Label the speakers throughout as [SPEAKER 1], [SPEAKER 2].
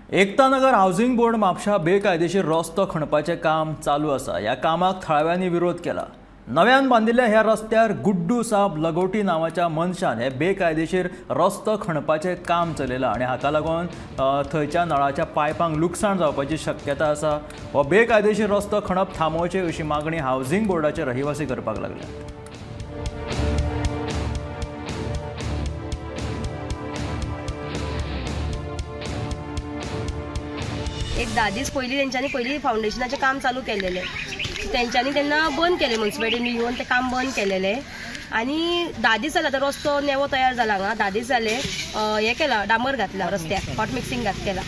[SPEAKER 1] Ekta Nagar housing board Mapusa बेकायदेशीर रस्तो खणपाचें काम चालू आसा। ह्या कामाक थळाव्यांनी विरोध केला। नव्यान बांदिल्ल्या ह्या रस्त्यार गुड्डू साब लगोटी नांवाच्या मनशान हे बेकायदेशीर रस्तो खणपाचें काम चलयलां आनी हाका लागून थंयच्या नळाच्या पायपांक लुकसाण जावपाची शक्यता आसा। हो बेकायदेशीर रस्तो खणप थांबोवचे अशी मागणी हाऊसिंग बोर्डाचे रहिवासी करपाक लागल्यात।
[SPEAKER 2] एक 10 दीस पयलीं फाउंडेशनाचें काम चालू केलेलें। तेंच्यांनी तेन्ना बंद केलें, म्युन्सिपालिटीनी येवन तें काम बंद केलेलें आनी 10 दीस जाले आतां रस्तो नेवो तयार जाला हांगा। 10 दीस जाले हें केलां, डांबर घातला रस्त्याक, हॉट मिक्सिंग केलां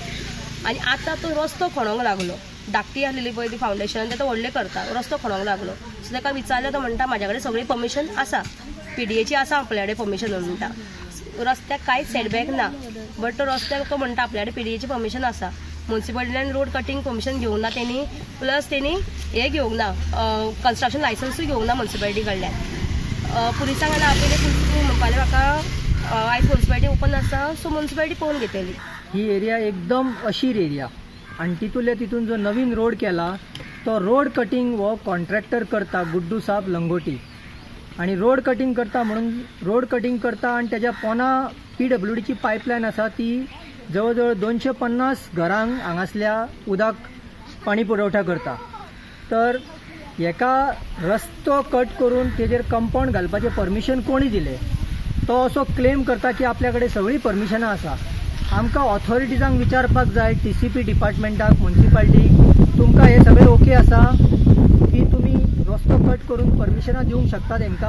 [SPEAKER 2] आनी आतां तो रस्तो खणोंक लागलो। धाकटी आसलेली पळय ती फाउंडेशन तो व्हडलें करता, रस्तो खणोंक लागलो। सो ताका विचारलें तो म्हणटा म्हाज्या कडेन सगळी परमिशन आसा, PDAची आसा आपल्या कडेन परमिशन म्हणटा। रस्त्याक कांयच सेटबॅक ना, बट तो रस्त्याक तो म्हणटा आपल्या कडेन PDAची परमिशन आसा। म्युन्सिपालिटीन रोड कटिंग परमिशन घेवंक ना तेणी, प्लस तेणी हे घेवंक ना, कन्स्ट्रक्शन लायसन्सूय घेवंक ना म्युन्सिपालिटी कडल्यान। पुलिसांक आनी आपयलें, पुलीस म्हणपालें म्हाका आयज म्युन्सिपालिटी ओपन आसा, सो म्युन्सिपालिटी पळोवन घेतली।
[SPEAKER 3] ही एरिया एकदम अशीर एरिया आणि तितून जो नवीन रोड केला तो रोड कटिंग वो कॉन्ट्रॅक्टर करता, गुड्डू साब लंगोटी। आणि रोड कटिंग करता म्हणून रोड कटिंग करता आणि त्याच्या पोना PWDची पायपलायन आसा ती जवळ जवळ 250 घरांक हांगासल्या उदक पाणी पुरवठा करता। तर एका रस्तो कट करून तेजेर कंपाऊंड घालपाचें परमिशन कोणी दिलें, तो असो क्लेम करता की आपल्या कडेन सगळी परमिशनां आसा। आमकां ऑथॉरिटीजांक विचारपाक जाय, TCP डिपार्टमेंटाक, म्युन्सिपालिटीक, तुमकां हे सगळें ओके आसा की तुमी रस्तो कट करून परमिशनां दिवंक शकता तेंकां?